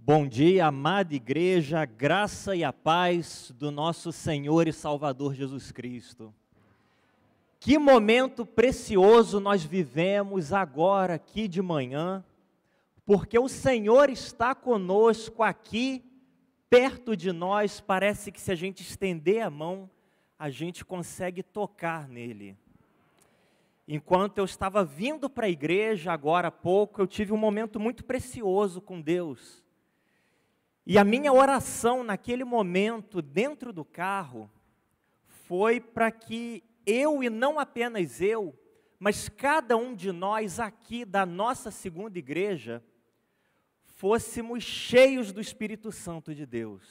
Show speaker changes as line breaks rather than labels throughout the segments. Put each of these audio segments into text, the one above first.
Bom dia, amada igreja, a graça e a paz do nosso Senhor e Salvador Jesus Cristo. Que momento precioso nós vivemos agora, aqui de manhã, porque o Senhor está conosco aqui, perto de nós. Parece que se a gente estender a mão, a gente consegue tocar nele. Enquanto eu estava vindo para a igreja agora há pouco, eu tive um momento muito precioso com Deus. E a minha oração naquele momento, dentro do carro, foi para que eu, e não apenas eu, mas cada um de nós aqui da nossa segunda igreja, fôssemos cheios do Espírito Santo de Deus.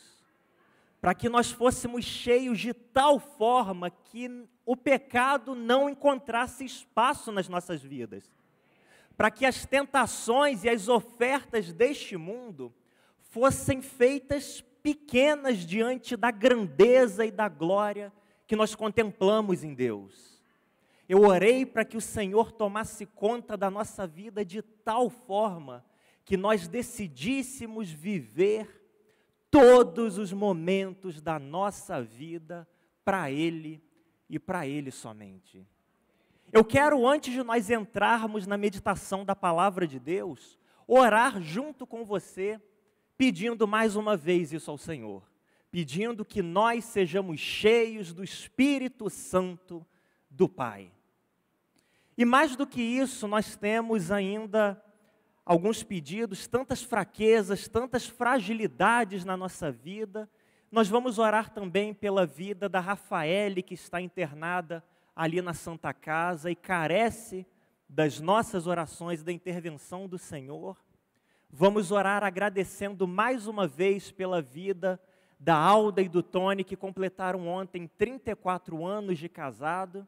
Para que nós fôssemos cheios de tal forma que o pecado não encontrasse espaço nas nossas vidas. Para que as tentações e as ofertas deste mundo fossem feitas pequenas diante da grandeza e da glória que nós contemplamos em Deus. Eu orei para que o Senhor tomasse conta da nossa vida de tal forma que nós decidíssemos viver todos os momentos da nossa vida para Ele e para Ele somente. Eu quero, antes de nós entrarmos na meditação da palavra de Deus, orar junto com você, pedindo mais uma vez isso ao Senhor, pedindo que nós sejamos cheios do Espírito Santo do Pai. E mais do que isso, nós temos ainda alguns pedidos, tantas fraquezas, tantas fragilidades na nossa vida. Nós vamos orar também pela vida da Rafaele, que está internada ali na Santa Casa e carece das nossas orações, da intervenção do Senhor. Vamos orar agradecendo mais uma vez pela vida da Alda e do Tony, que completaram ontem 34 anos de casado,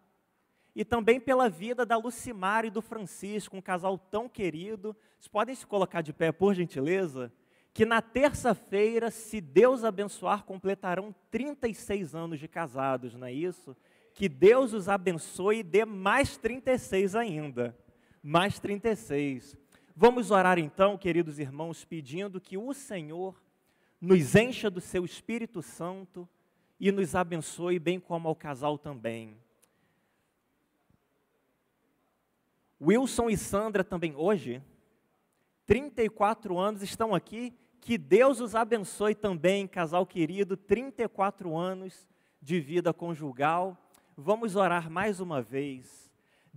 e também pela vida da Lucimar e do Francisco, um casal tão querido. Vocês podem se colocar de pé, por gentileza? Que na terça-feira, se Deus abençoar, completarão 36 anos de casados, não é isso? Que Deus os abençoe e dê mais 36 ainda, mais 36. Vamos orar então, queridos irmãos, pedindo que o Senhor nos encha do seu Espírito Santo e nos abençoe, bem como ao casal também. Wilson e Sandra também hoje, 34 anos, estão aqui. Que Deus os abençoe também, casal querido, 34 anos de vida conjugal. Vamos orar mais uma vez.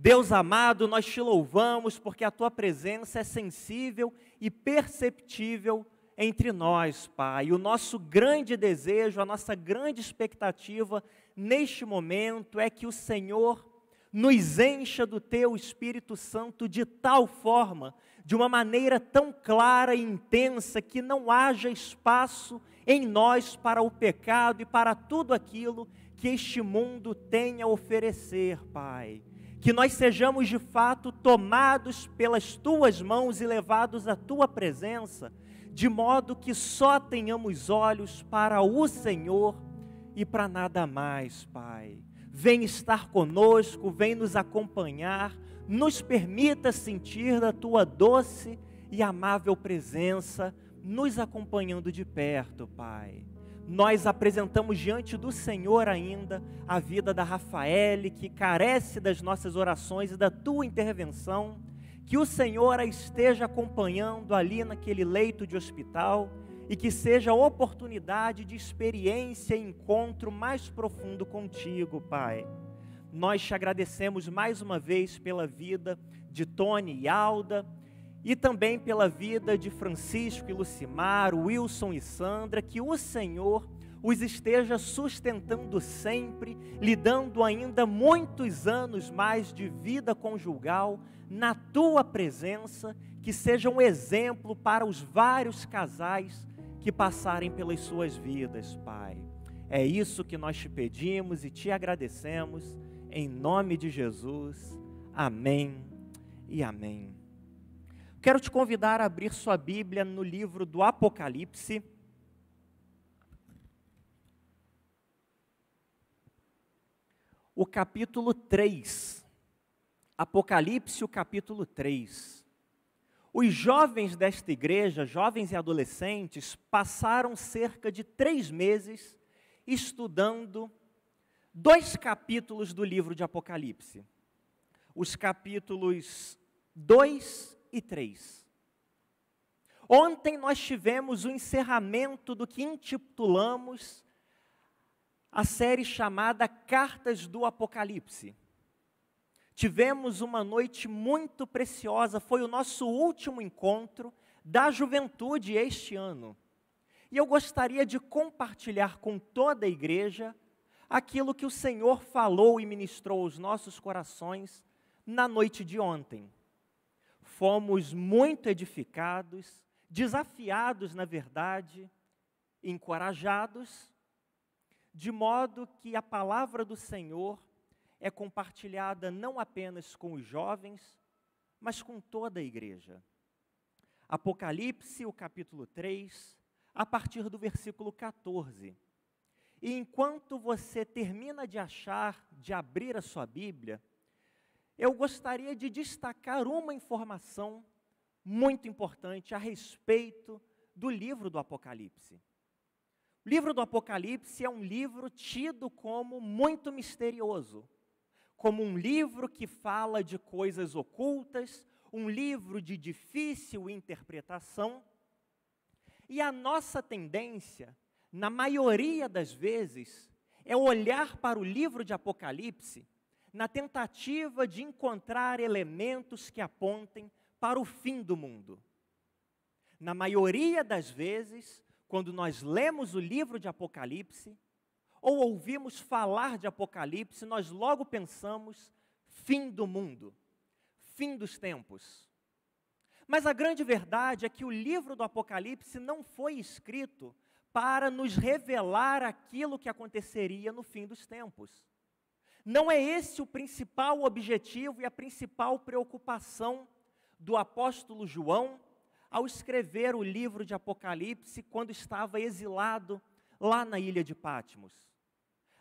Deus amado, nós te louvamos porque a tua presença é sensível e perceptível entre nós, Pai. O nosso grande desejo, a nossa grande expectativa neste momento é que o Senhor nos encha do teu Espírito Santo de tal forma, de uma maneira tão clara e intensa, que não haja espaço em nós para o pecado e para tudo aquilo que este mundo tem a oferecer, Pai. Que nós sejamos de fato tomados pelas tuas mãos e levados à tua presença, de modo que só tenhamos olhos para o Senhor e para nada mais, Pai. Vem estar conosco, vem nos acompanhar, nos permita sentir da tua doce e amável presença, nos acompanhando de perto, Pai. Nós apresentamos diante do Senhor ainda a vida da Rafaele, que carece das nossas orações e da tua intervenção, que o Senhor a esteja acompanhando ali naquele leito de hospital e que seja oportunidade de experiência e encontro mais profundo contigo, Pai. Nós te agradecemos mais uma vez pela vida de Tony e Alda, e também pela vida de Francisco e Lucimar, Wilson e Sandra, que o Senhor os esteja sustentando sempre, lhe dando ainda muitos anos mais de vida conjugal na tua presença, que seja um exemplo para os vários casais que passarem pelas suas vidas, Pai. É isso que nós te pedimos e te agradecemos, em nome de Jesus. Amém e amém. Quero te convidar a abrir sua Bíblia no livro do Apocalipse. O capítulo 3. Apocalipse, o capítulo 3. Os jovens desta igreja, jovens e adolescentes, passaram cerca de 3 meses estudando 2 capítulos do livro de Apocalipse. Os capítulos 2 e 3. Ontem nós tivemos o encerramento do que intitulamos a série chamada Cartas do Apocalipse. Tivemos uma noite muito preciosa, foi o nosso último encontro da juventude este ano. E eu gostaria de compartilhar com toda a igreja aquilo que o Senhor falou e ministrou aos nossos corações na noite de ontem. Fomos muito edificados, desafiados, na verdade, encorajados, de modo que a palavra do Senhor é compartilhada não apenas com os jovens, mas com toda a igreja. Apocalipse, o capítulo 3, a partir do versículo 14. E enquanto você termina de abrir a sua Bíblia, eu gostaria de destacar uma informação muito importante a respeito do livro do Apocalipse. O livro do Apocalipse é um livro tido como muito misterioso, como um livro que fala de coisas ocultas, um livro de difícil interpretação. E a nossa tendência, na maioria das vezes, é olhar para o livro de Apocalipse na tentativa de encontrar elementos que apontem para o fim do mundo. Na maioria das vezes, quando nós lemos o livro de Apocalipse, ou ouvimos falar de Apocalipse, nós logo pensamos fim do mundo, fim dos tempos. Mas a grande verdade é que o livro do Apocalipse não foi escrito para nos revelar aquilo que aconteceria no fim dos tempos. Não é esse o principal objetivo e a principal preocupação do apóstolo João ao escrever o livro de Apocalipse quando estava exilado lá na ilha de Patmos.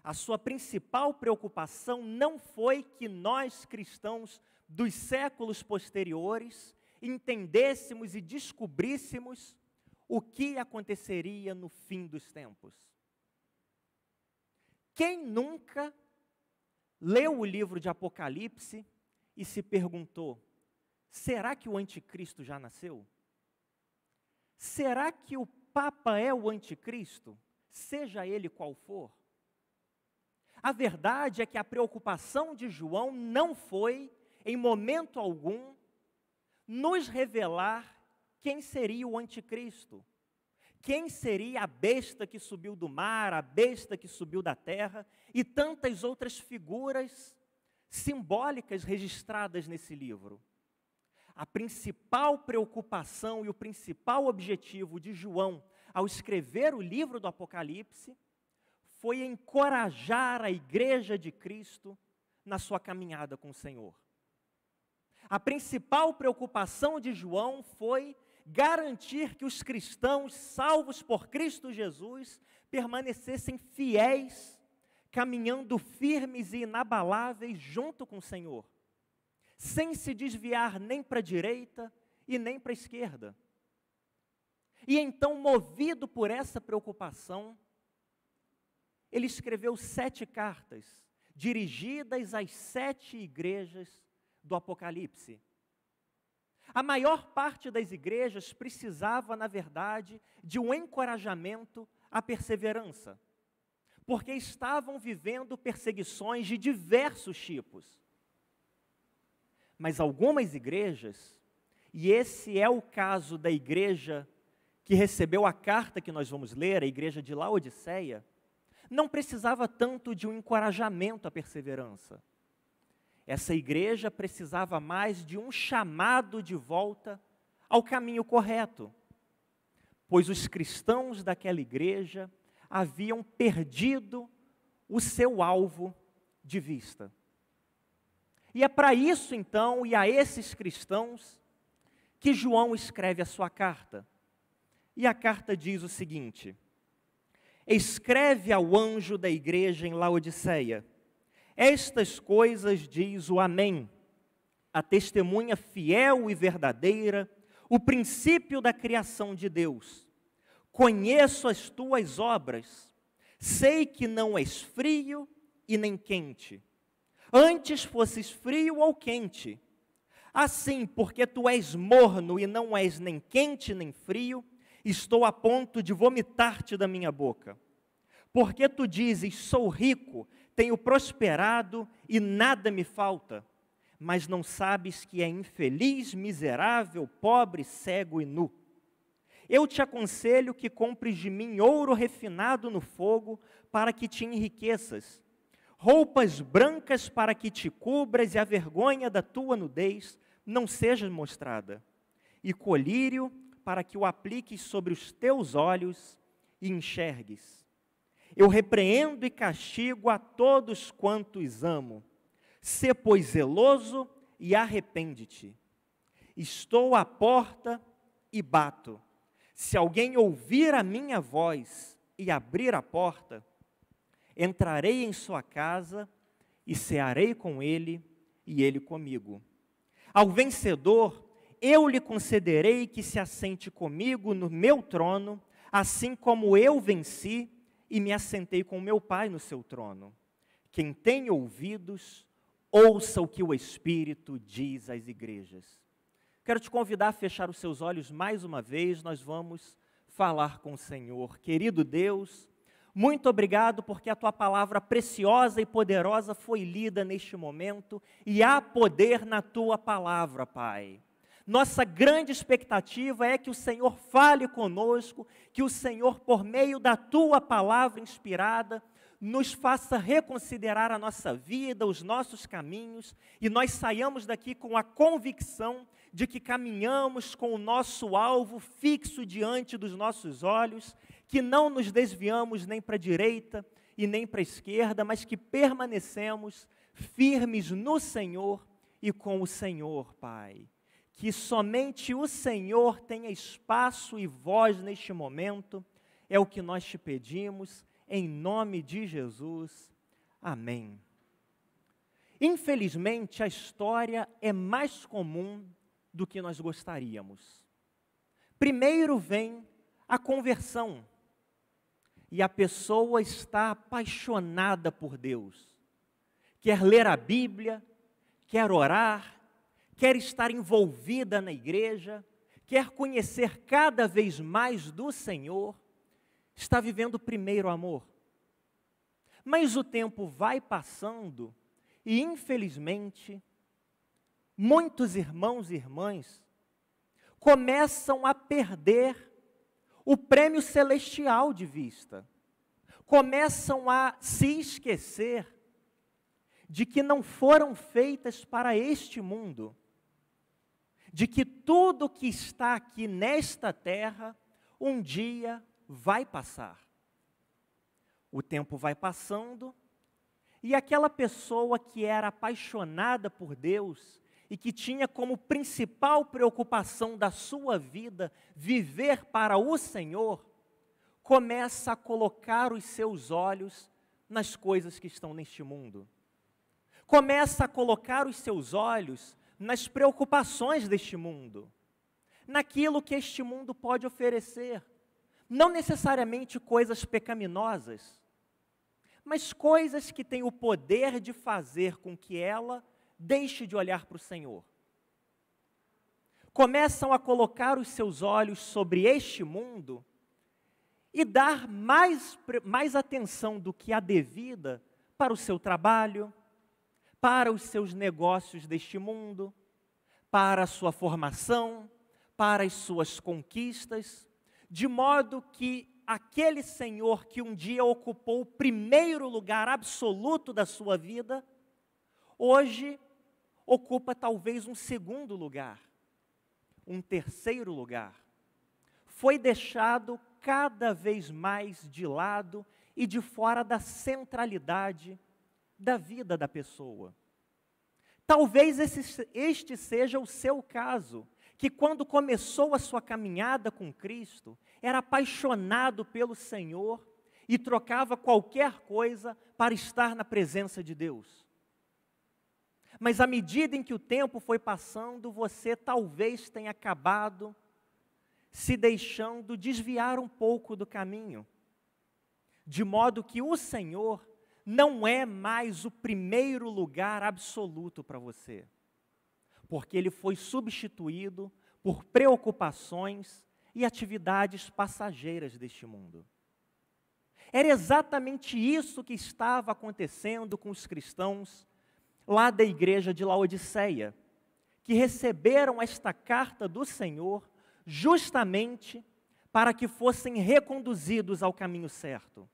A sua principal preocupação não foi que nós, cristãos dos séculos posteriores, entendêssemos e descobríssemos o que aconteceria no fim dos tempos. Quem nunca leu o livro de Apocalipse e se perguntou: será que o anticristo já nasceu? Será que o Papa é o anticristo, seja ele qual for? A verdade é que a preocupação de João não foi, em momento algum, nos revelar quem seria o anticristo, quem seria a besta que subiu do mar, a besta que subiu da terra e tantas outras figuras simbólicas registradas nesse livro. A principal preocupação e o principal objetivo de João ao escrever o livro do Apocalipse foi encorajar a igreja de Cristo na sua caminhada com o Senhor. A principal preocupação de João foi garantir que os cristãos salvos por Cristo Jesus permanecessem fiéis, caminhando firmes e inabaláveis junto com o Senhor, sem se desviar nem para a direita e nem para a esquerda. E então, movido por essa preocupação, ele escreveu 7 cartas, dirigidas às 7 igrejas do Apocalipse. A maior parte das igrejas precisava, na verdade, de um encorajamento à perseverança, porque estavam vivendo perseguições de diversos tipos. Mas algumas igrejas, e esse é o caso da igreja que recebeu a carta que nós vamos ler, a igreja de Laodiceia, não precisava tanto de um encorajamento à perseverança. Essa igreja precisava mais de um chamado de volta ao caminho correto, pois os cristãos daquela igreja haviam perdido o seu alvo de vista. E é para isso, então, e a esses cristãos, que João escreve a sua carta. E a carta diz o seguinte: escreve ao anjo da igreja em Laodiceia: estas coisas diz o Amém, a testemunha fiel e verdadeira, o princípio da criação de Deus. Conheço as tuas obras, sei que não és frio e nem quente. Antes fosses frio ou quente. Assim, porque tu és morno e não és nem quente nem frio, estou a ponto de vomitar-te da minha boca. Porque tu dizes, sou rico, tenho prosperado e nada me falta, mas não sabes que é infeliz, miserável, pobre, cego e nu. Eu te aconselho que compres de mim ouro refinado no fogo, para que te enriqueças, roupas brancas para que te cubras e a vergonha da tua nudez não seja mostrada, e colírio para que o apliques sobre os teus olhos e enxergues. Eu repreendo e castigo a todos quantos amo. Sê, pois, zeloso e arrepende-te. Estou à porta e bato. Se alguém ouvir a minha voz e abrir a porta, entrarei em sua casa e cearei com ele e ele comigo. Ao vencedor, eu lhe concederei que se assente comigo no meu trono, assim como eu venci e me assentei com meu Pai no seu trono. Quem tem ouvidos, ouça o que o Espírito diz às igrejas. Quero te convidar a fechar os seus olhos mais uma vez, nós vamos falar com o Senhor. Querido Deus, muito obrigado porque a Tua palavra preciosa e poderosa foi lida neste momento e há poder na Tua palavra, Pai. Nossa grande expectativa é que o Senhor fale conosco, que o Senhor, por meio da Tua palavra inspirada, nos faça reconsiderar a nossa vida, os nossos caminhos, e nós saiamos daqui com a convicção de que caminhamos com o nosso alvo fixo diante dos nossos olhos, que não nos desviamos nem para a direita e nem para a esquerda, mas que permanecemos firmes no Senhor e com o Senhor, Pai. Que somente o Senhor tenha espaço e voz neste momento, é o que nós te pedimos, em nome de Jesus. Amém. Infelizmente, a história é mais comum do que nós gostaríamos. Primeiro vem a conversão, e a pessoa está apaixonada por Deus, quer ler a Bíblia, quer orar, quer estar envolvida na igreja, quer conhecer cada vez mais do Senhor, está vivendo o primeiro amor. Mas o tempo vai passando e, infelizmente, muitos irmãos e irmãs começam a perder o prêmio celestial de vista, começam a se esquecer de que não foram feitas para este mundo, de que tudo que está aqui nesta terra, um dia vai passar. O tempo vai passando, e aquela pessoa que era apaixonada por Deus, e que tinha como principal preocupação da sua vida viver para o Senhor, começa a colocar os seus olhos nas coisas que estão neste mundo. Começa a colocar os seus olhos nas preocupações deste mundo, naquilo que este mundo pode oferecer. Não necessariamente coisas pecaminosas, mas coisas que têm o poder de fazer com que ela deixe de olhar para o Senhor. Começam a colocar os seus olhos sobre este mundo e dar mais atenção do que a devida para o seu trabalho, para os seus negócios deste mundo, para a sua formação, para as suas conquistas, de modo que aquele Senhor que um dia ocupou o primeiro lugar absoluto da sua vida, hoje ocupa talvez um segundo lugar, um terceiro lugar. Foi deixado cada vez mais de lado e de fora da centralidade da vida da pessoa. Talvez este seja o seu caso, que quando começou a sua caminhada com Cristo, era apaixonado pelo Senhor e trocava qualquer coisa para estar na presença de Deus. Mas à medida em que o tempo foi passando, você talvez tenha acabado se deixando desviar um pouco do caminho, de modo que o Senhor não é mais o primeiro lugar absoluto para você, porque Ele foi substituído por preocupações e atividades passageiras deste mundo. Era exatamente isso que estava acontecendo com os cristãos lá da igreja de Laodiceia, que receberam esta carta do Senhor justamente para que fossem reconduzidos ao caminho certo.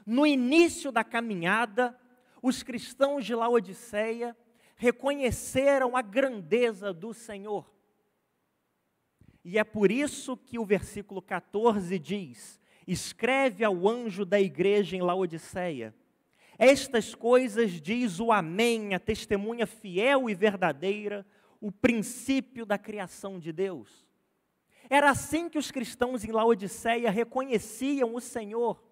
No início da caminhada, os cristãos de Laodiceia reconheceram a grandeza do Senhor. E é por isso que o versículo 14 diz: escreve ao anjo da igreja em Laodiceia: estas coisas diz o Amém, a testemunha fiel e verdadeira, o princípio da criação de Deus. Era assim que os cristãos em Laodiceia reconheciam o Senhor.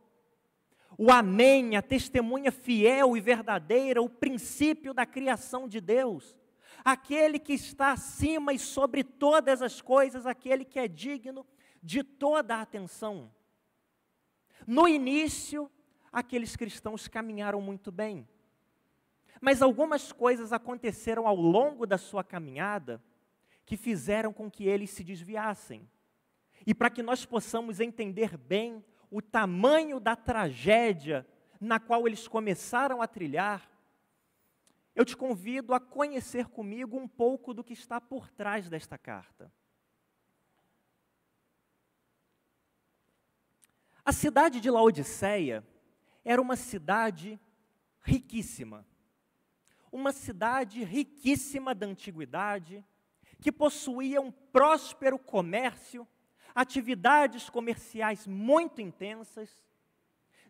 O Amém, a testemunha fiel e verdadeira, o princípio da criação de Deus. Aquele que está acima e sobre todas as coisas, aquele que é digno de toda a atenção. No início, aqueles cristãos caminharam muito bem. Mas algumas coisas aconteceram ao longo da sua caminhada que fizeram com que eles se desviassem. E para que nós possamos entender bem o tamanho da tragédia na qual eles começaram a trilhar, eu te convido a conhecer comigo um pouco do que está por trás desta carta. A cidade de Laodiceia era uma cidade riquíssima. Uma cidade riquíssima da antiguidade, que possuía um próspero comércio, atividades comerciais muito intensas,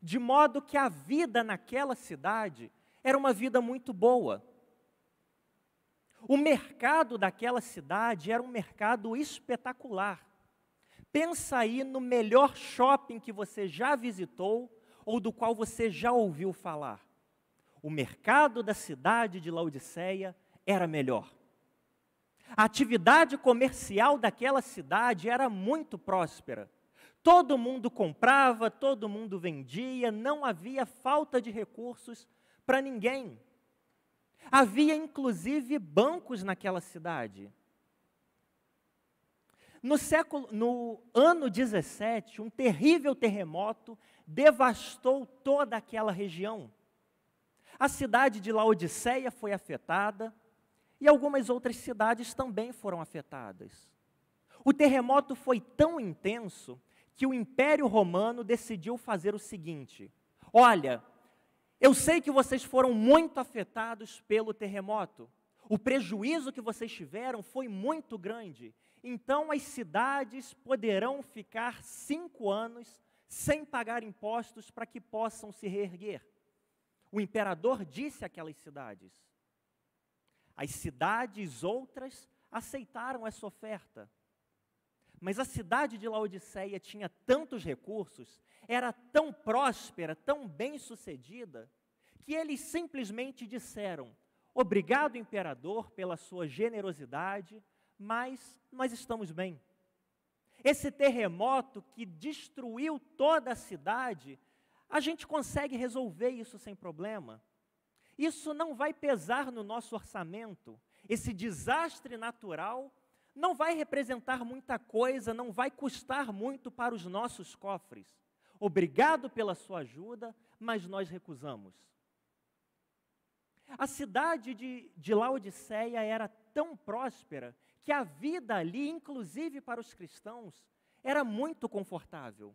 de modo que a vida naquela cidade era uma vida muito boa. O mercado daquela cidade era um mercado espetacular. Pensa aí no melhor shopping que você já visitou ou do qual você já ouviu falar. O mercado da cidade de Laodiceia era melhor. A atividade comercial daquela cidade era muito próspera. Todo mundo comprava, todo mundo vendia, não havia falta de recursos para ninguém. Havia inclusive bancos naquela cidade. No ano 17, um terrível terremoto devastou toda aquela região. A cidade de Laodiceia foi afetada e algumas outras cidades também foram afetadas. O terremoto foi tão intenso que o Império Romano decidiu fazer o seguinte: olha, eu sei que vocês foram muito afetados pelo terremoto. O prejuízo que vocês tiveram foi muito grande. Então as cidades poderão ficar 5 anos sem pagar impostos para que possam se reerguer. O imperador disse àquelas cidades. As cidades outras aceitaram essa oferta. Mas a cidade de Laodiceia tinha tantos recursos, era tão próspera, tão bem-sucedida, que eles simplesmente disseram: obrigado, imperador, pela sua generosidade, mas nós estamos bem. Esse terremoto que destruiu toda a cidade, a gente consegue resolver isso sem problema. Isso não vai pesar no nosso orçamento. Esse desastre natural não vai representar muita coisa, não vai custar muito para os nossos cofres. Obrigado pela sua ajuda, mas nós recusamos. A cidade de Laodiceia era tão próspera que a vida ali, inclusive para os cristãos, era muito confortável.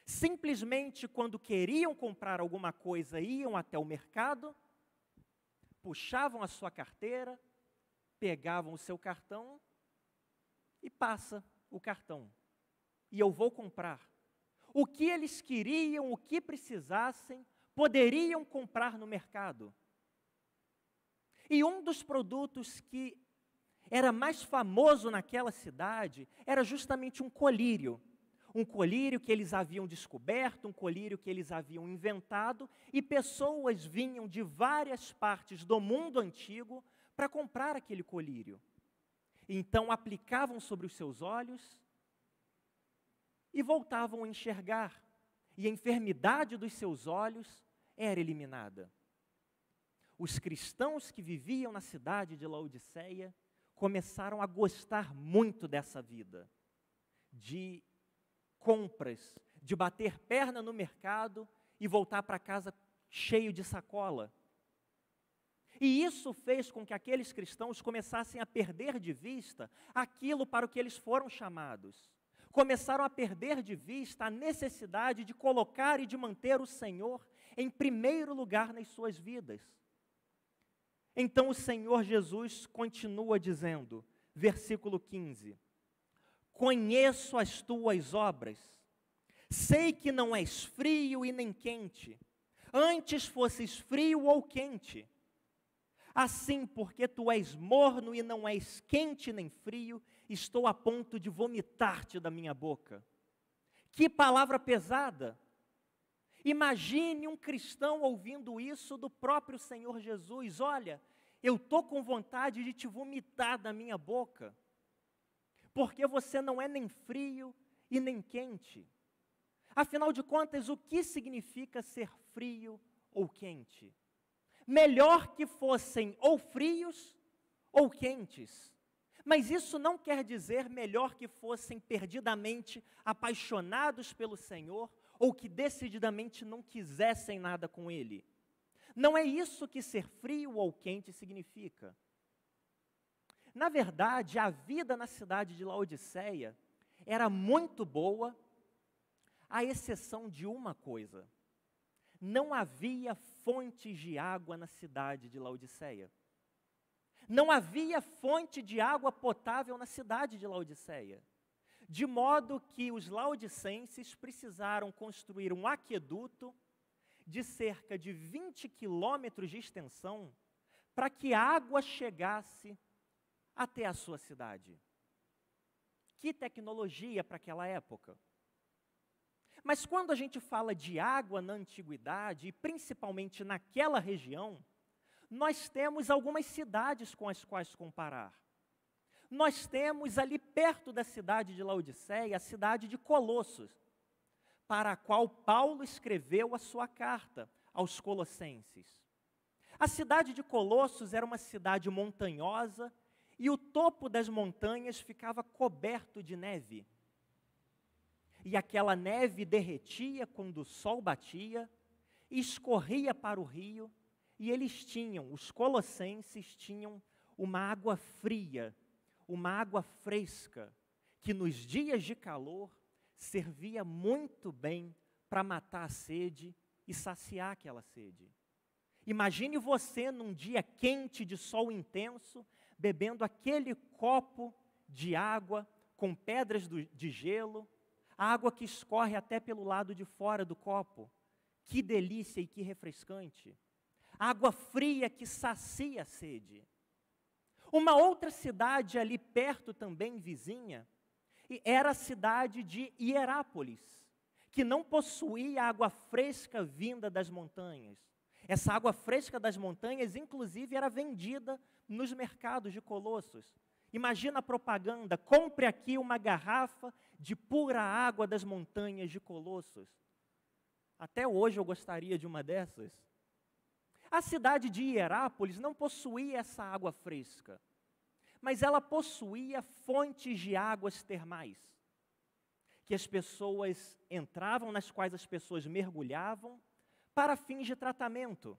Simplesmente quando queriam comprar alguma coisa, iam até o mercado, puxavam a sua carteira, pegavam o seu cartão e passa o cartão. E eu vou comprar. O que eles queriam, o que precisassem, poderiam comprar no mercado. E um dos produtos que era mais famoso naquela cidade era justamente um colírio. Um colírio que eles haviam descoberto, um colírio que eles haviam inventado, e pessoas vinham de várias partes do mundo antigo para comprar aquele colírio. Então aplicavam sobre os seus olhos e voltavam a enxergar, e a enfermidade dos seus olhos era eliminada. Os cristãos que viviam na cidade de Laodiceia começaram a gostar muito dessa vida, de compras, de bater perna no mercado e voltar para casa cheio de sacola. E isso fez com que aqueles cristãos começassem a perder de vista aquilo para o que eles foram chamados. Começaram a perder de vista a necessidade de colocar e de manter o Senhor em primeiro lugar nas suas vidas. Então o Senhor Jesus continua dizendo, versículo 15: conheço as tuas obras, sei que não és frio e nem quente, antes fosses frio ou quente. Assim, porque tu és morno e não és quente nem frio, estou a ponto de vomitar-te da minha boca. Que palavra pesada! Imagine um cristão ouvindo isso do próprio Senhor Jesus. Olha, eu estou com vontade de te vomitar da minha boca, porque você não é nem frio e nem quente. Afinal de contas, o que significa ser frio ou quente? Melhor que fossem ou frios ou quentes. Mas isso não quer dizer melhor que fossem perdidamente apaixonados pelo Senhor ou que decididamente não quisessem nada com Ele. Não é isso que ser frio ou quente significa. Na verdade, a vida na cidade de Laodiceia era muito boa, à exceção de uma coisa. Não havia fontes de água na cidade de Laodiceia. Não havia fonte de água potável na cidade de Laodiceia. De modo que os laodicenses precisaram construir um aqueduto de cerca de 20 quilômetros de extensão para que a água chegasse até a sua cidade. Que tecnologia para aquela época! Mas quando a gente fala de água na antiguidade, e principalmente naquela região, nós temos algumas cidades com as quais comparar. Nós temos ali perto da cidade de Laodiceia, a cidade de Colossos, para a qual Paulo escreveu a sua carta aos Colossenses. A cidade de Colossos era uma cidade montanhosa e o topo das montanhas ficava coberto de neve. E aquela neve derretia quando o sol batia, e escorria para o rio, e os colossenses tinham uma água fria, uma água fresca, que nos dias de calor servia muito bem para matar a sede e saciar aquela sede. Imagine você num dia quente de sol intenso, bebendo aquele copo de água com pedras de gelo, a água que escorre até pelo lado de fora do copo. Que delícia e que refrescante. Água fria que sacia a sede. Uma outra cidade ali perto também, vizinha, era a cidade de Hierápolis, que não possuía água fresca vinda das montanhas. Essa água fresca das montanhas, inclusive, era vendida nos mercados de Colossos. Imagina a propaganda: compre aqui uma garrafa de pura água das montanhas de Colossos. Até hoje eu gostaria de uma dessas. A cidade de Hierápolis não possuía essa água fresca, mas ela possuía fontes de águas termais, que as pessoas entravam, nas quais as pessoas mergulhavam, para fins de tratamento.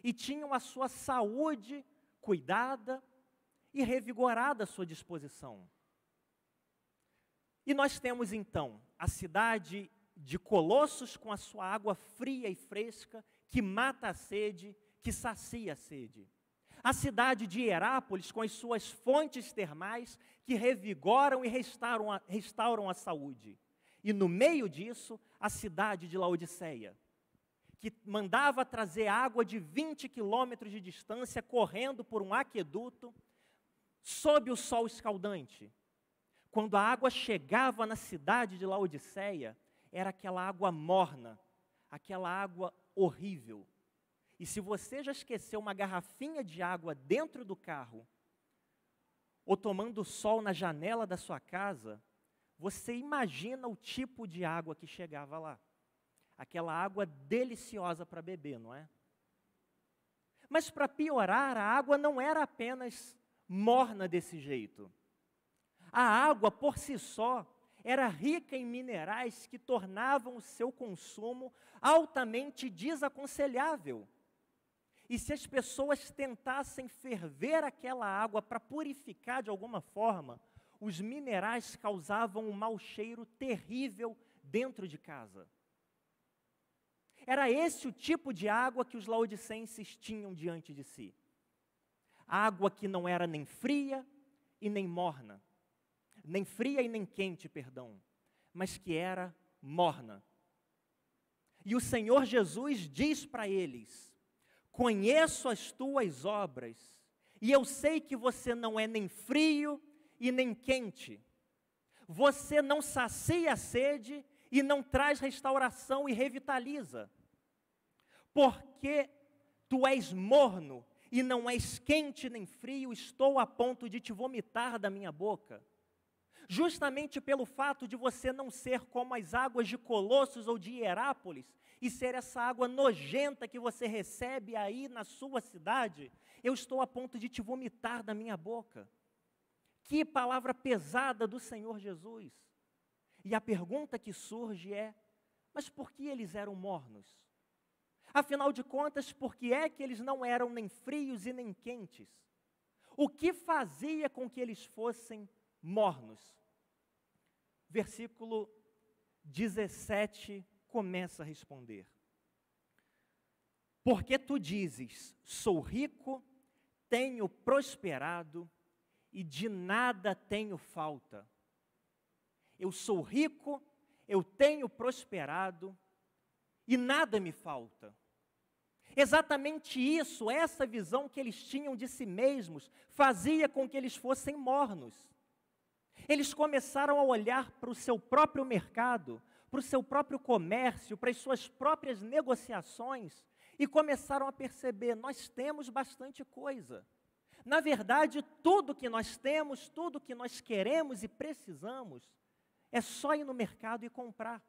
E tinham a sua saúde cuidada e revigorada à sua disposição. E nós temos então a cidade de Colossos com a sua água fria e fresca, que mata a sede, que sacia a sede. A cidade de Hierápolis com as suas fontes termais, que revigoram e restauram a saúde. E no meio disso, a cidade de Laodiceia, que mandava trazer água de 20 quilômetros de distância, correndo por um aqueduto, sob o sol escaldante. quando a água chegava na cidade de Laodiceia, era aquela água morna, aquela água horrível. E se você já esqueceu uma garrafinha de água dentro do carro, ou tomando sol na janela da sua casa, você imagina o tipo de água que chegava lá. Aquela água deliciosa para beber, não é? Mas para piorar, a água não era apenas morna desse jeito. A água, por si só, era rica em minerais que tornavam o seu consumo altamente desaconselhável. E se as pessoas tentassem ferver aquela água para purificar de alguma forma, os minerais causavam um mau cheiro terrível dentro de casa. Era esse o tipo de água que os laodicenses tinham diante de si. Água que não era nem fria e nem morna. Nem fria e nem quente, perdão, mas que era morna. E o Senhor Jesus diz para eles: conheço as tuas obras, e eu sei que você não é nem frio e nem quente. Você não sacia a sede e não traz restauração e revitaliza. Porque tu és morno e não és quente nem frio, estou a ponto de te vomitar da minha boca. Justamente pelo fato de você não ser como as águas de Colossos ou de Hierápolis, e ser essa água nojenta que você recebe aí na sua cidade, eu estou a ponto de te vomitar da minha boca. Que palavra pesada do Senhor Jesus. E a pergunta que surge é: mas por que eles eram mornos? Afinal de contas, por que é que eles não eram nem frios e nem quentes? O que fazia com que eles fossem mornos? Versículo 17 começa a responder. Porque tu dizes, sou rico, tenho prosperado e de nada tenho falta. Eu sou rico, eu tenho prosperado e nada me falta. Exatamente isso, essa visão que eles tinham de si mesmos, fazia com que eles fossem mornos. Eles começaram a olhar para o seu próprio mercado, para o seu próprio comércio, para as suas próprias negociações, e começaram a perceber: nós temos bastante coisa. Na verdade, tudo que nós temos, tudo que nós queremos e precisamos, é só ir no mercado e comprar.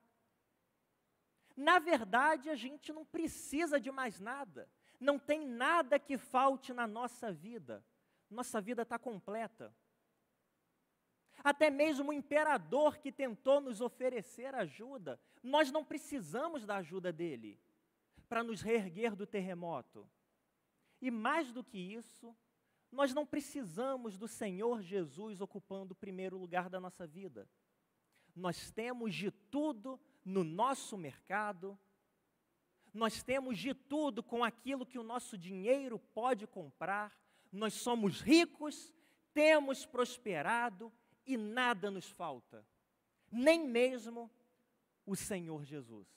Na verdade, a gente não precisa de mais nada. Não tem nada que falte na nossa vida. Nossa vida está completa. Até mesmo o imperador que tentou nos oferecer ajuda, nós não precisamos da ajuda dele para nos reerguer do terremoto. E mais do que isso, nós não precisamos do Senhor Jesus ocupando o primeiro lugar da nossa vida. Nós temos de tudo no nosso mercado, nós temos de tudo com aquilo que o nosso dinheiro pode comprar, nós somos ricos, temos prosperado e nada nos falta, nem mesmo o Senhor Jesus.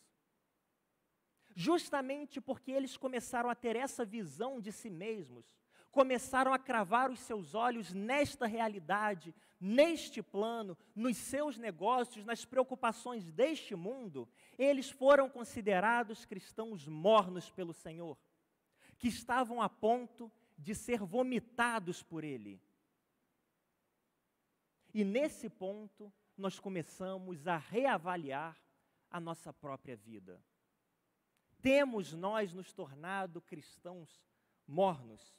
Justamente porque eles começaram a ter essa visão de si mesmos, começaram a cravar os seus olhos nesta realidade, neste plano, nos seus negócios, nas preocupações deste mundo, eles foram considerados cristãos mornos pelo Senhor, que estavam a ponto de ser vomitados por Ele. E nesse ponto, nós começamos a reavaliar a nossa própria vida. Temos nós nos tornado cristãos mornos?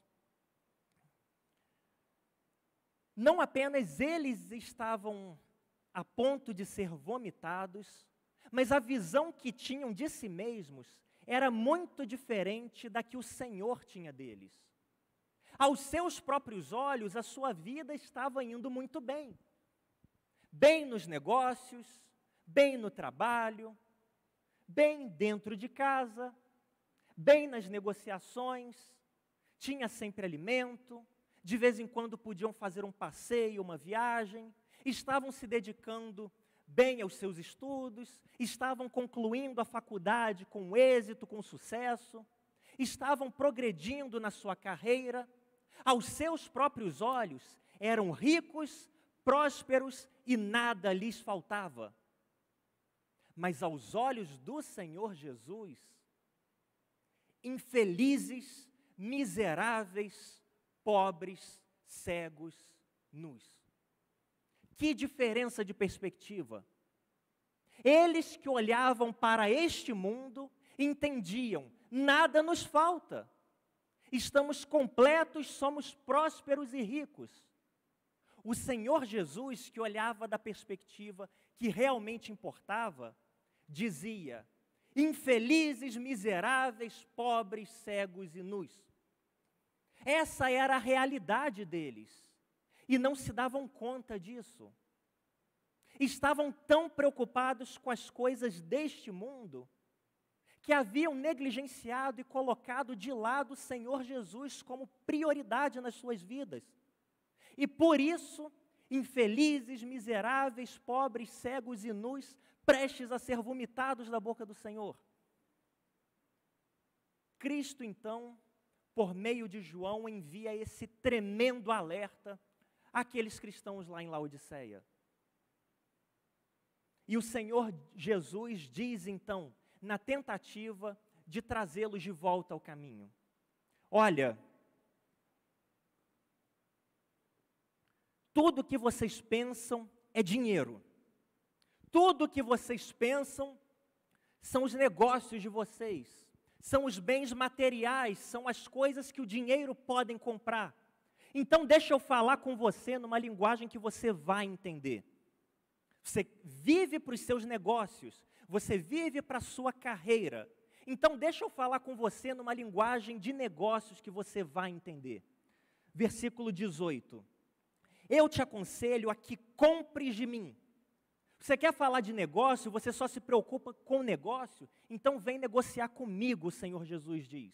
Não apenas eles estavam a ponto de ser vomitados, mas a visão que tinham de si mesmos era muito diferente da que o Senhor tinha deles. Aos seus próprios olhos, a sua vida estava indo muito bem. Bem nos negócios, bem no trabalho, bem dentro de casa, bem nas negociações, tinha sempre alimento, de vez em quando podiam fazer um passeio, uma viagem, estavam se dedicando bem aos seus estudos, estavam concluindo a faculdade com êxito, com sucesso, estavam progredindo na sua carreira, aos seus próprios olhos, eram ricos, prósperos e nada lhes faltava. Mas aos olhos do Senhor Jesus, infelizes, miseráveis, pobres, cegos, nus. Que diferença de perspectiva! Eles que olhavam para este mundo entendiam: nada nos falta, estamos completos, somos prósperos e ricos. O Senhor Jesus, que olhava da perspectiva que realmente importava, dizia: infelizes, miseráveis, pobres, cegos e nus. Essa era a realidade deles, e não se davam conta disso. Estavam tão preocupados com as coisas deste mundo, que haviam negligenciado e colocado de lado o Senhor Jesus como prioridade nas suas vidas. E por isso, infelizes, miseráveis, pobres, cegos e nus, prestes a ser vomitados da boca do Senhor. Cristo, então, por meio de João, envia esse tremendo alerta àqueles cristãos lá em Laodiceia. E o Senhor Jesus diz, então, na tentativa de trazê-los de volta ao caminho: olha, tudo que vocês pensam é dinheiro. Tudo que vocês pensam são os negócios de vocês, são os bens materiais, são as coisas que o dinheiro pode comprar. Então deixa eu falar com você numa linguagem que você vai entender. Você vive para os seus negócios, você vive para a sua carreira. Então deixa eu falar com você numa linguagem de negócios que você vai entender. Versículo 18. Eu te aconselho a que compres de mim. Você quer falar de negócio, você só se preocupa com o negócio, então vem negociar comigo, o Senhor Jesus diz.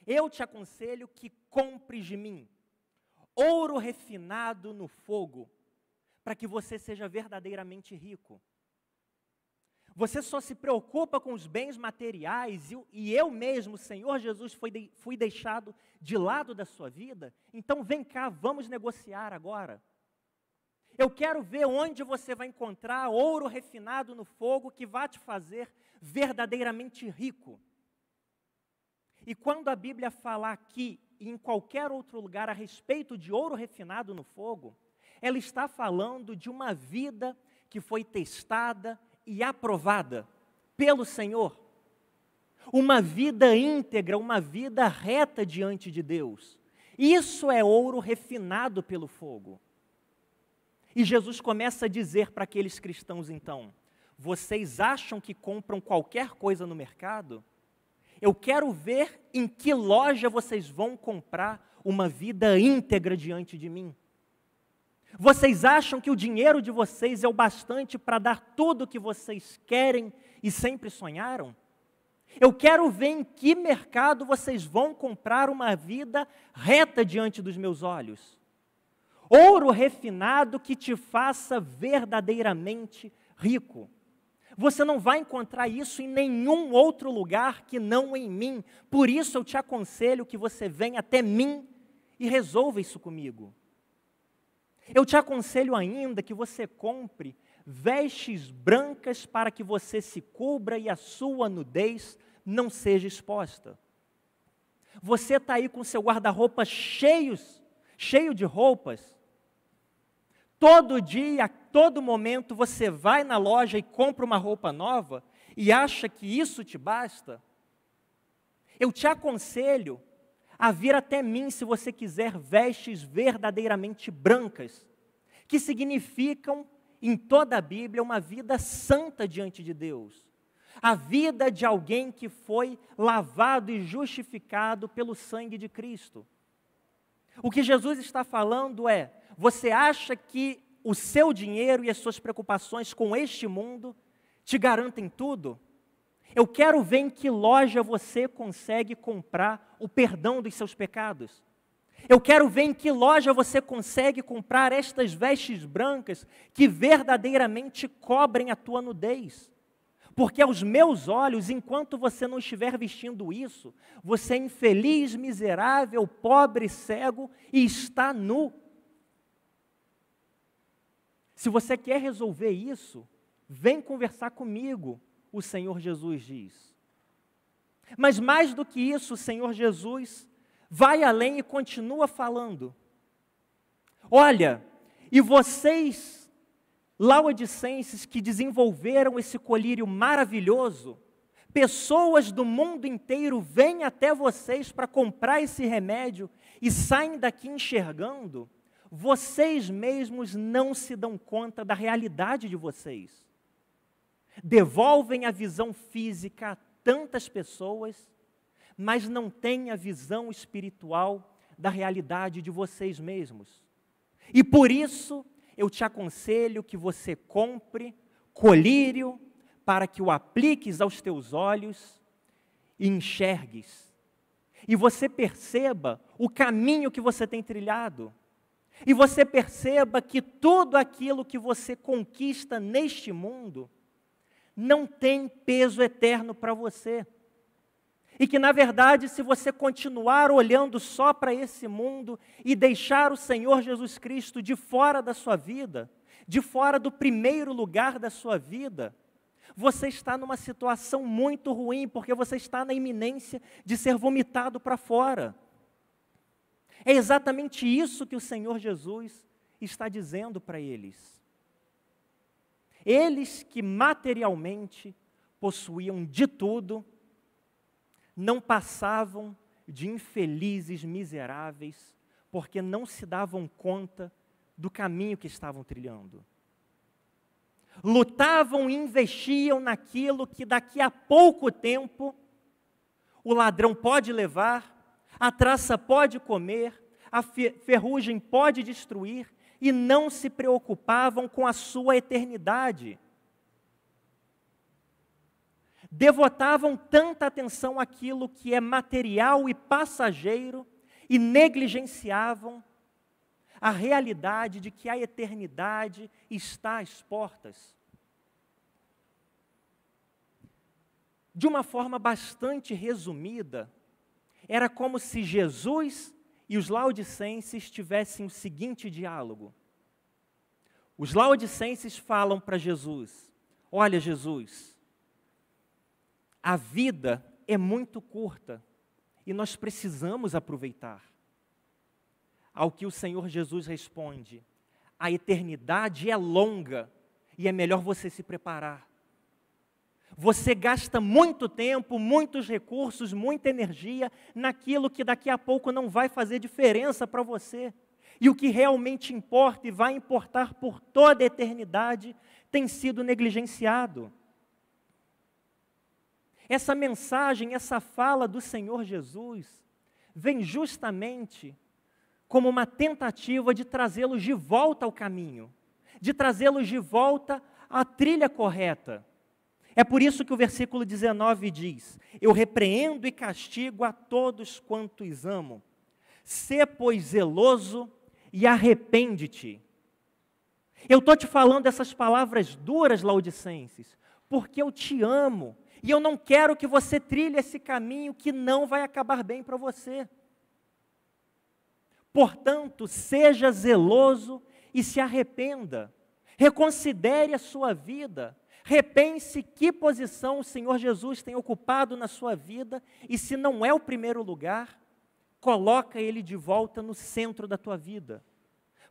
Eu te aconselho que compres de mim ouro refinado no fogo, para que você seja verdadeiramente rico. Você só se preocupa com os bens materiais e eu mesmo, Senhor Jesus, fui deixado de lado da sua vida? Então vem cá, vamos negociar agora. Eu quero ver onde você vai encontrar ouro refinado no fogo que vai te fazer verdadeiramente rico. E quando a Bíblia fala aqui e em qualquer outro lugar a respeito de ouro refinado no fogo, ela está falando de uma vida que foi testada e aprovada pelo Senhor. Uma vida íntegra, uma vida reta diante de Deus. Isso é ouro refinado pelo fogo. E Jesus começa a dizer para aqueles cristãos então: vocês acham que compram qualquer coisa no mercado? Eu quero ver em que loja vocês vão comprar uma vida íntegra diante de mim. Vocês acham que o dinheiro de vocês é o bastante para dar tudo o que vocês querem e sempre sonharam? Eu quero ver em que mercado vocês vão comprar uma vida reta diante dos meus olhos. Ouro refinado que te faça verdadeiramente rico. Você não vai encontrar isso em nenhum outro lugar que não em mim. Por isso eu te aconselho que você venha até mim e resolva isso comigo. Eu te aconselho ainda que você compre vestes brancas para que você se cubra e a sua nudez não seja exposta. Você está aí com seu guarda-roupa cheio de roupas. Todo dia, a todo momento, você vai na loja e compra uma roupa nova e acha que isso te basta? Eu te aconselho a vir até mim se você quiser vestes verdadeiramente brancas, que significam, em toda a Bíblia, uma vida santa diante de Deus. A vida de alguém que foi lavado e justificado pelo sangue de Cristo. O que Jesus está falando é: você acha que o seu dinheiro e as suas preocupações com este mundo te garantem tudo? Eu quero ver em que loja você consegue comprar o perdão dos seus pecados. Eu quero ver em que loja você consegue comprar estas vestes brancas que verdadeiramente cobrem a tua nudez. Porque aos meus olhos, enquanto você não estiver vestindo isso, você é infeliz, miserável, pobre, cego e está nu. Se você quer resolver isso, vem conversar comigo, o Senhor Jesus diz. Mas mais do que isso, o Senhor Jesus vai além e continua falando. Olha, e vocês, laodicenses, que desenvolveram esse colírio maravilhoso, pessoas do mundo inteiro vêm até vocês para comprar esse remédio e saem daqui enxergando, vocês mesmos não se dão conta da realidade de vocês. Devolvem a visão física a tantas pessoas, mas não têm a visão espiritual da realidade de vocês mesmos. E por isso, eu te aconselho que você compre colírio para que o apliques aos teus olhos e enxergues. E você perceba o caminho que você tem trilhado. E você perceba que tudo aquilo que você conquista neste mundo não tem peso eterno para você. E que, na verdade, se você continuar olhando só para esse mundo e deixar o Senhor Jesus Cristo de fora da sua vida, de fora do primeiro lugar da sua vida, você está numa situação muito ruim, porque você está na iminência de ser vomitado para fora. É exatamente isso que o Senhor Jesus está dizendo para eles. Eles que materialmente possuíam de tudo, não passavam de infelizes miseráveis, porque não se davam conta do caminho que estavam trilhando. Lutavam e investiam naquilo que daqui a pouco tempo o ladrão pode levar, a traça pode comer, a ferrugem pode destruir, e não se preocupavam com a sua eternidade. Devotavam tanta atenção àquilo que é material e passageiro e negligenciavam a realidade de que a eternidade está às portas. De uma forma bastante resumida, era como se Jesus e os laodicenses tivessem o seguinte diálogo. Os laodicenses falam para Jesus: olha, Jesus, a vida é muito curta e nós precisamos aproveitar. Ao que o Senhor Jesus responde: a eternidade é longa e é melhor você se preparar. Você gasta muito tempo, muitos recursos, muita energia naquilo que daqui a pouco não vai fazer diferença para você. E o que realmente importa e vai importar por toda a eternidade tem sido negligenciado. Essa mensagem, essa fala do Senhor Jesus vem justamente como uma tentativa de trazê-los de volta ao caminho, de trazê-los de volta à trilha correta. É por isso que o versículo 19 diz: eu repreendo e castigo a todos quantos amo. Sê, pois, zeloso e arrepende-te. Eu estou te falando essas palavras duras, laodicenses, porque eu te amo, e eu não quero que você trilhe esse caminho que não vai acabar bem para você. Portanto, seja zeloso e se arrependa. Reconsidere a sua vida. Repense que posição o Senhor Jesus tem ocupado na sua vida, e se não é o primeiro lugar, coloca Ele de volta no centro da tua vida,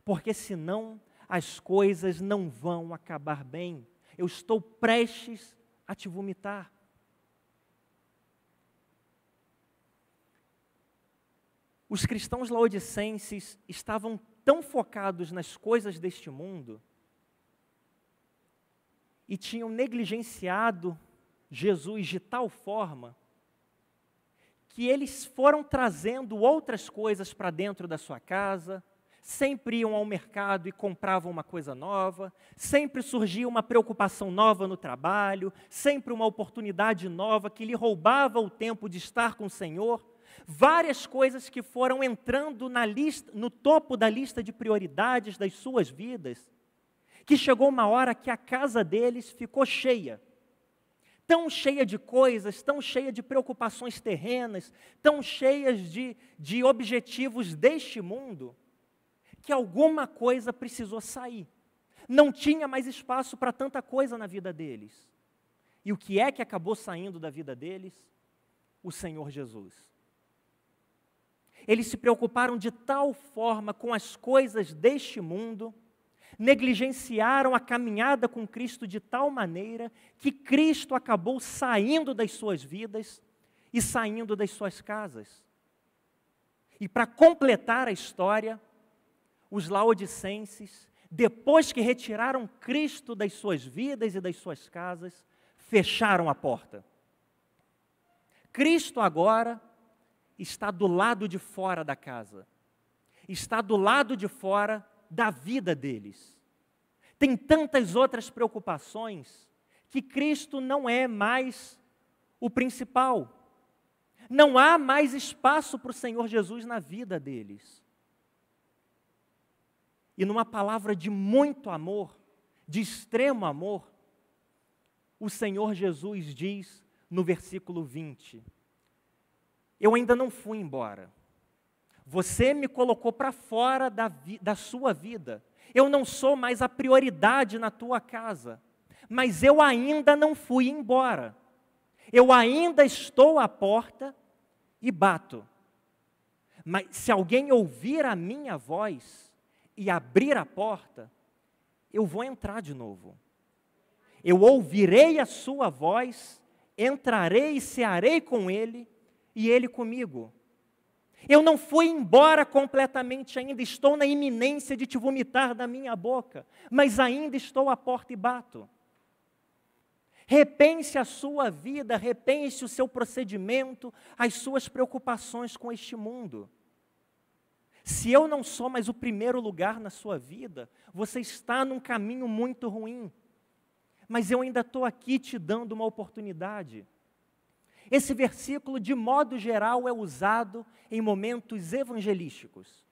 porque senão as coisas não vão acabar bem. Eu estou prestes a te vomitar. Os cristãos laodicenses estavam tão focados nas coisas deste mundo e tinham negligenciado Jesus de tal forma que eles foram trazendo outras coisas para dentro da sua casa, sempre iam ao mercado e compravam uma coisa nova, sempre surgia uma preocupação nova no trabalho, sempre uma oportunidade nova que lhe roubava o tempo de estar com o Senhor. Várias coisas que foram entrando na lista, no topo da lista de prioridades das suas vidas, que chegou uma hora que a casa deles ficou cheia. Tão cheia de coisas, tão cheia de preocupações terrenas, tão cheias de objetivos deste mundo, que alguma coisa precisou sair. Não tinha mais espaço para tanta coisa na vida deles. E o que é que acabou saindo da vida deles? O Senhor Jesus. Eles se preocuparam de tal forma com as coisas deste mundo, negligenciaram a caminhada com Cristo de tal maneira, que Cristo acabou saindo das suas vidas e saindo das suas casas. E para completar a história, os laodicenses, depois que retiraram Cristo das suas vidas e das suas casas, fecharam a porta. Cristo agora está do lado de fora da casa, está do lado de fora da vida deles. Tem tantas outras preocupações que Cristo não é mais o principal. Não há mais espaço para o Senhor Jesus na vida deles. E numa palavra de muito amor, de extremo amor, o Senhor Jesus diz no versículo 20: eu ainda não fui embora. Você me colocou para fora da sua vida. Eu não sou mais a prioridade na tua casa. Mas eu ainda não fui embora. Eu ainda estou à porta e bato. Mas se alguém ouvir a minha voz e abrir a porta, eu vou entrar de novo. Eu ouvirei a sua voz, entrarei e cearei com ele, e ele comigo. Eu não fui embora completamente ainda, estou na iminência de te vomitar da minha boca, mas ainda estou à porta e bato. Repense a sua vida, repense o seu procedimento, as suas preocupações com este mundo. Se eu não sou mais o primeiro lugar na sua vida, você está num caminho muito ruim. Mas eu ainda estou aqui te dando uma oportunidade. Esse versículo, de modo geral, é usado em momentos evangelísticos.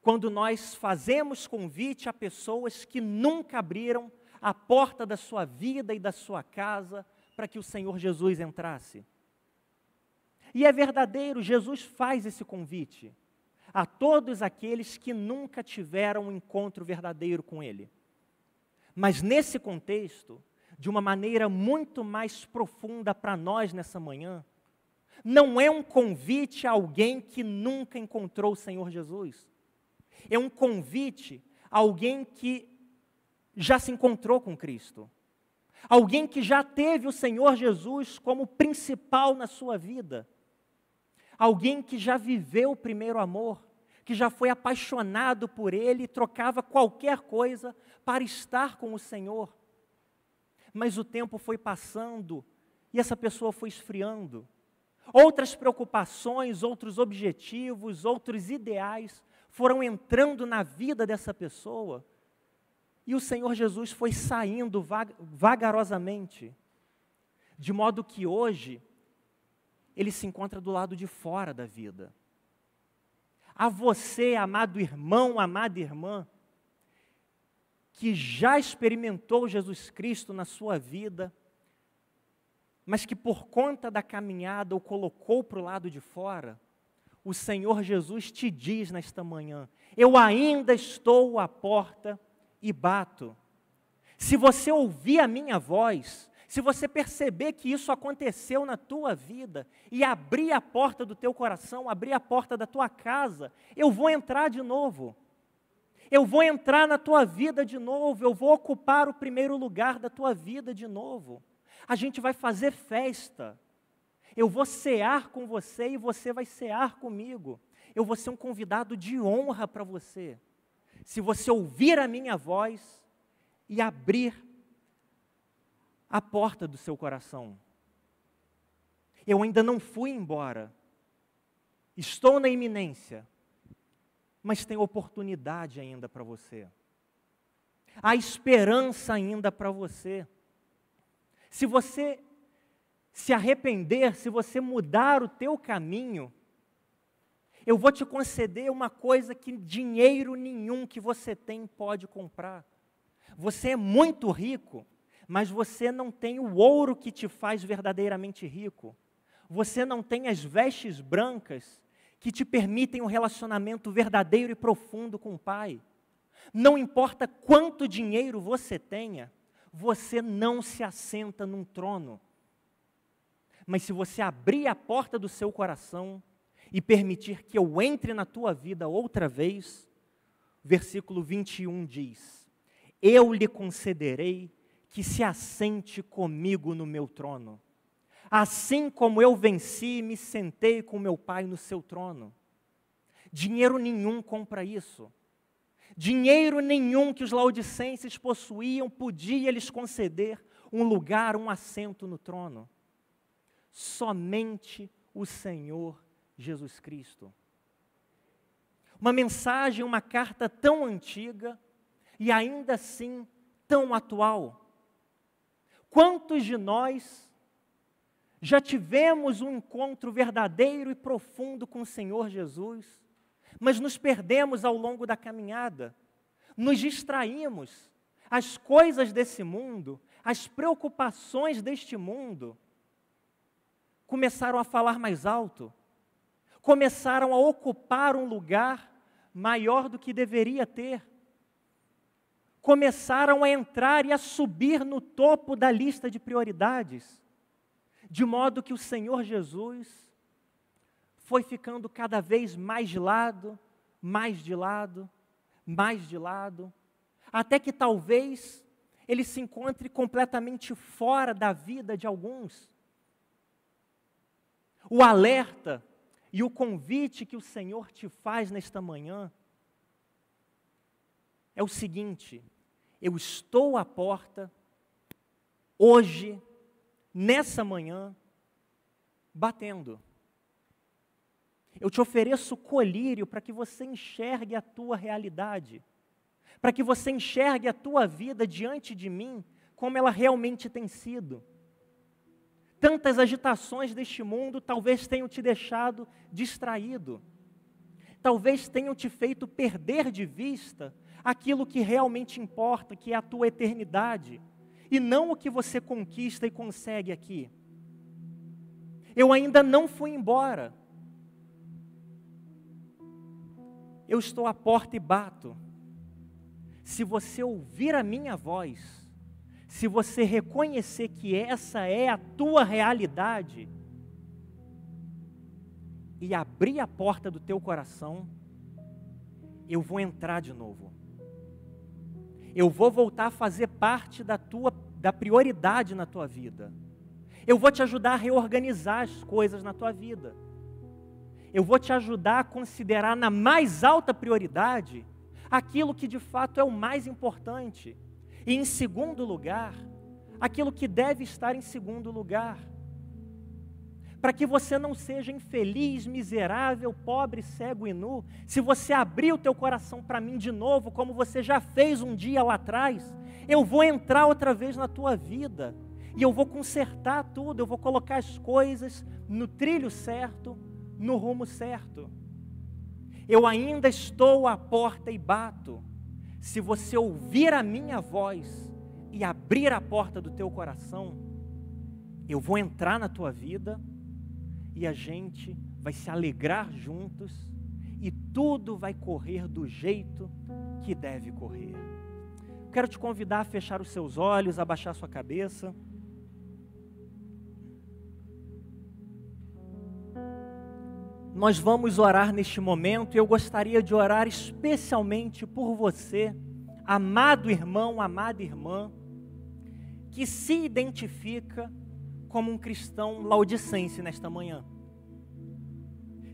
Quando nós fazemos convite a pessoas que nunca abriram a porta da sua vida e da sua casa para que o Senhor Jesus entrasse. E é verdadeiro, Jesus faz esse convite a todos aqueles que nunca tiveram um encontro verdadeiro com Ele. Mas nesse contexto, de uma maneira muito mais profunda para nós nessa manhã, não é um convite a alguém que nunca encontrou o Senhor Jesus. É um convite a alguém que já se encontrou com Cristo. Alguém que já teve o Senhor Jesus como principal na sua vida. Alguém que já viveu o primeiro amor, que já foi apaixonado por Ele e trocava qualquer coisa para estar com o Senhor. Mas o tempo foi passando e essa pessoa foi esfriando. Outras preocupações, outros objetivos, outros ideais foram entrando na vida dessa pessoa e o Senhor Jesus foi saindo vagarosamente, de modo que hoje Ele se encontra do lado de fora da vida. A você, amado irmão, amada irmã, que já experimentou Jesus Cristo na sua vida, mas que por conta da caminhada o colocou para o lado de fora, o Senhor Jesus te diz nesta manhã: eu ainda estou à porta e bato. Se você ouvir a minha voz, se você perceber que isso aconteceu na tua vida e abrir a porta do teu coração, abrir a porta da tua casa, eu vou entrar de novo. Eu vou entrar na tua vida de novo, eu vou ocupar o primeiro lugar da tua vida de novo. A gente vai fazer festa. Eu vou cear com você e você vai cear comigo. Eu vou ser um convidado de honra para você. Se você ouvir a minha voz e abrir a porta do seu coração. Eu ainda não fui embora. Estou na iminência. Mas tem oportunidade ainda para você. Há esperança ainda para você. Se você se arrepender, se você mudar o teu caminho, eu vou te conceder uma coisa que dinheiro nenhum que você tem pode comprar. Você é muito rico, mas você não tem o ouro que te faz verdadeiramente rico. Você não tem as vestes brancas que te permitem um relacionamento verdadeiro e profundo com o Pai. Não importa quanto dinheiro você tenha, você não se assenta num trono. Mas se você abrir a porta do seu coração e permitir que eu entre na tua vida outra vez, versículo 21 diz: eu lhe concederei que se assente comigo no meu trono, assim como eu venci e me sentei com meu Pai no seu trono. Dinheiro nenhum compra isso. Dinheiro nenhum que os laodicenses possuíam podia lhes conceder um lugar, um assento no trono. Somente o Senhor Jesus Cristo. Uma mensagem, uma carta tão antiga e ainda assim tão atual. Quantos de nós já tivemos um encontro verdadeiro e profundo com o Senhor Jesus, mas nos perdemos ao longo da caminhada, nos distraímos, as coisas desse mundo, as preocupações deste mundo, começaram a falar mais alto, começaram a ocupar um lugar maior do que deveria ter, começaram a entrar e a subir no topo da lista de prioridades, de modo que o Senhor Jesus foi ficando cada vez mais de lado, mais de lado, mais de lado, até que talvez ele se encontre completamente fora da vida de alguns. O alerta e o convite que o Senhor te faz nesta manhã é o seguinte: eu estou à porta, hoje, nessa manhã, batendo. Eu te ofereço colírio para que você enxergue a tua realidade, para que você enxergue a tua vida diante de mim como ela realmente tem sido. Tantas agitações deste mundo talvez tenham te deixado distraído, talvez tenham te feito perder de vista aquilo que realmente importa, que é a tua eternidade, e não o que você conquista e consegue aqui. Eu ainda não fui embora. Eu estou à porta e bato. Se você ouvir a minha voz, se você reconhecer que essa é a tua realidade, e abrir a porta do teu coração, eu vou entrar de novo. Eu vou voltar a fazer parte da prioridade na tua vida. Eu vou te ajudar a reorganizar as coisas na tua vida. Eu vou te ajudar a considerar na mais alta prioridade aquilo que de fato é o mais importante. E em segundo lugar, aquilo que deve estar em segundo lugar. Para que você não seja infeliz, miserável, pobre, cego e nu, se você abrir o teu coração para mim de novo, como você já fez um dia lá atrás, eu vou entrar outra vez na tua vida, e eu vou consertar tudo, eu vou colocar as coisas no trilho certo, no rumo certo. Eu ainda estou à porta e bato. Se você ouvir a minha voz e abrir a porta do teu coração, eu vou entrar na tua vida e a gente vai se alegrar juntos e tudo vai correr do jeito que deve correr. Quero te convidar a fechar os seus olhos, a abaixar sua cabeça. Nós vamos orar neste momento e eu gostaria de orar especialmente por você, amado irmão, amada irmã, que se identifica como um cristão laodicense nesta manhã,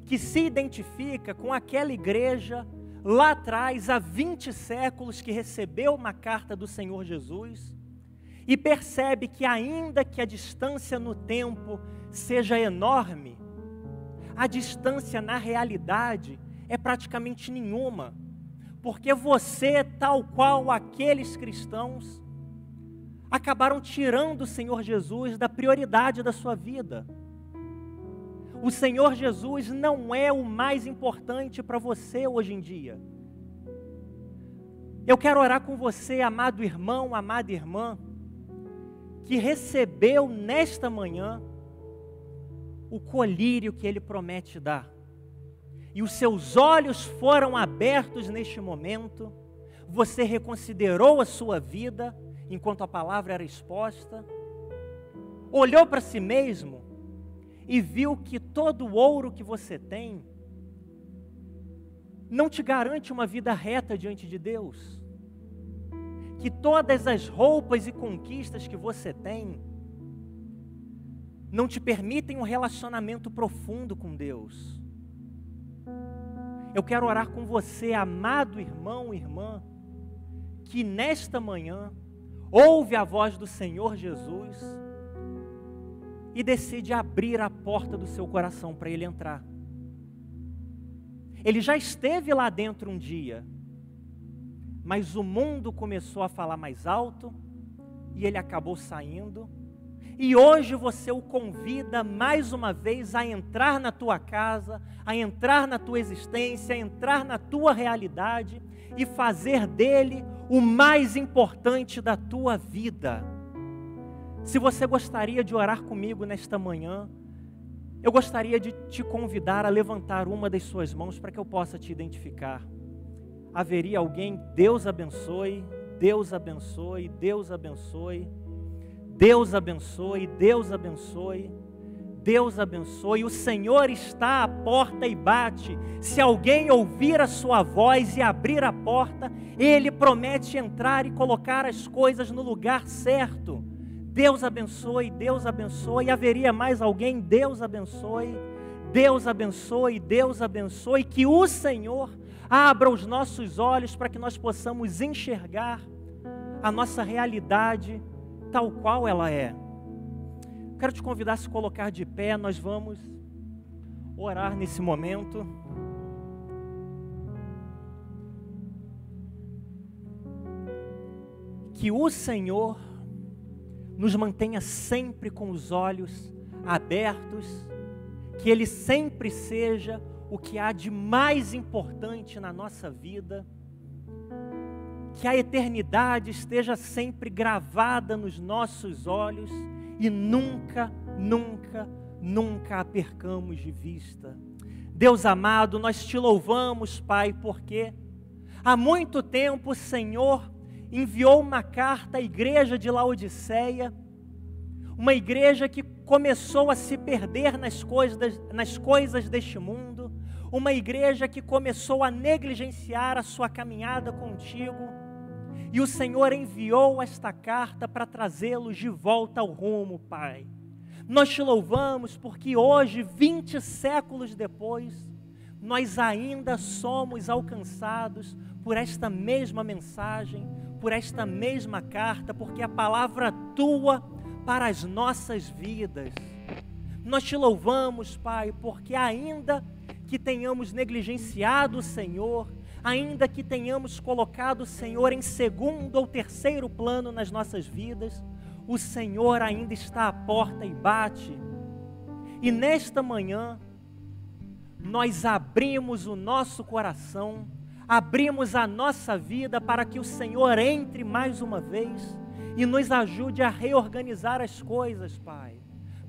que se identifica com aquela igreja lá atrás, há 20 séculos, que recebeu uma carta do Senhor Jesus e percebe que ainda que a distância no tempo seja enorme, a distância na realidade é praticamente nenhuma, porque você, tal qual aqueles cristãos, acabaram tirando o Senhor Jesus da prioridade da sua vida. O Senhor Jesus não é o mais importante para você hoje em dia. Eu quero orar com você, amado irmão, amada irmã, que recebeu nesta manhã o colírio que Ele promete dar. E os seus olhos foram abertos neste momento, você reconsiderou a sua vida enquanto a palavra era exposta? Olhou para si mesmo e viu que todo o ouro que você tem não te garante uma vida reta diante de Deus? Que todas as roupas e conquistas que você tem não te permitem um relacionamento profundo com Deus? Eu quero orar com você, amado irmão e irmã, que nesta manhã ouve a voz do Senhor Jesus e decide abrir a porta do seu coração para Ele entrar. Ele já esteve lá dentro um dia, mas o mundo começou a falar mais alto e ele acabou saindo. E hoje você o convida mais uma vez a entrar na tua casa, a entrar na tua existência, a entrar na tua realidade e fazer dele o mais importante da tua vida. Se você gostaria de orar comigo nesta manhã, eu gostaria de te convidar a levantar uma das suas mãos para que eu possa te identificar. Haveria alguém? Deus abençoe, Deus abençoe, Deus abençoe. Deus abençoe, Deus abençoe, Deus abençoe. O Senhor está à porta e bate. Se alguém ouvir a sua voz e abrir a porta, Ele promete entrar e colocar as coisas no lugar certo. Deus abençoe, Deus abençoe. Haveria mais alguém? Deus abençoe, Deus abençoe, Deus abençoe. Que o Senhor abra os nossos olhos para que nós possamos enxergar a nossa realidade tal qual ela é. Quero te convidar a se colocar de pé. Nós vamos orar nesse momento. Que o Senhor nos mantenha sempre com os olhos abertos, que Ele sempre seja o que há de mais importante na nossa vida, que a eternidade esteja sempre gravada nos nossos olhos e nunca, nunca, nunca a percamos de vista. Deus amado, nós te louvamos, Pai, porque há muito tempo o Senhor enviou uma carta à igreja de Laodiceia, uma igreja que começou a se perder nas coisas deste mundo, uma igreja que começou a negligenciar a sua caminhada contigo. E o Senhor enviou esta carta para trazê-los de volta ao rumo, Pai. Nós te louvamos porque hoje, 20 séculos depois, nós ainda somos alcançados por esta mesma mensagem, por esta mesma carta, porque a palavra atua para as nossas vidas. Nós te louvamos, Pai, porque ainda que tenhamos negligenciado o Senhor, ainda que tenhamos colocado o Senhor em segundo ou terceiro plano nas nossas vidas, o Senhor ainda está à porta e bate. E nesta manhã, nós abrimos o nosso coração, abrimos a nossa vida para que o Senhor entre mais uma vez e nos ajude a reorganizar as coisas, Pai.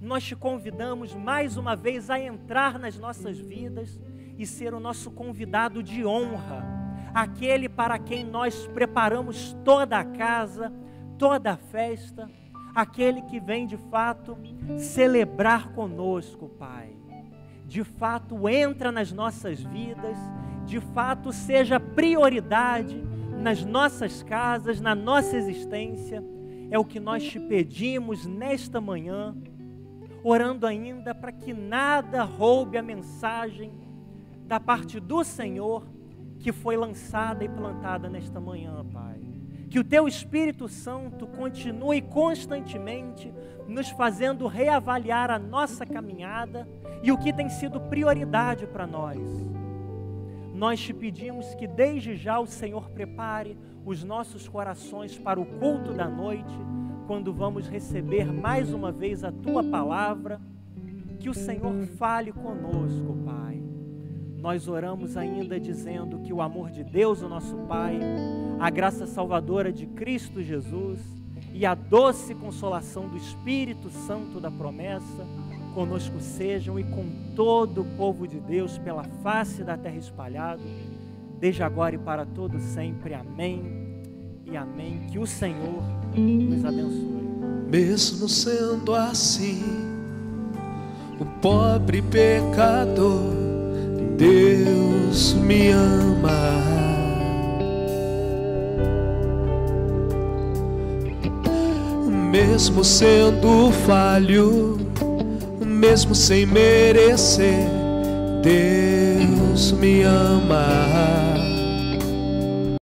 Nós te convidamos mais uma vez a entrar nas nossas vidas e ser o nosso convidado de honra, aquele para quem nós preparamos toda a casa, toda a festa, aquele que vem de fato celebrar conosco, Pai. De fato entra nas nossas vidas, de fato seja prioridade nas nossas casas, na nossa existência. É o que nós te pedimos nesta manhã, orando ainda para que nada roube a mensagem da parte do Senhor que foi lançada e plantada nesta manhã, Pai. Que o Teu Espírito Santo continue constantemente nos fazendo reavaliar a nossa caminhada e o que tem sido prioridade para nós. Nós te pedimos que desde já o Senhor prepare os nossos corações para o culto da noite, quando vamos receber mais uma vez a Tua palavra. Que o Senhor fale conosco, Pai. Nós oramos ainda dizendo que o amor de Deus, o nosso Pai, a graça salvadora de Cristo Jesus e a doce consolação do Espírito Santo da promessa conosco sejam e com todo o povo de Deus pela face da terra espalhado. desde agora e para todo sempre. Amém e amém. Que o Senhor nos abençoe.
Mesmo sendo assim, o pobre pecador, Deus me ama. Mesmo sendo falho, mesmo sem merecer, Deus me ama.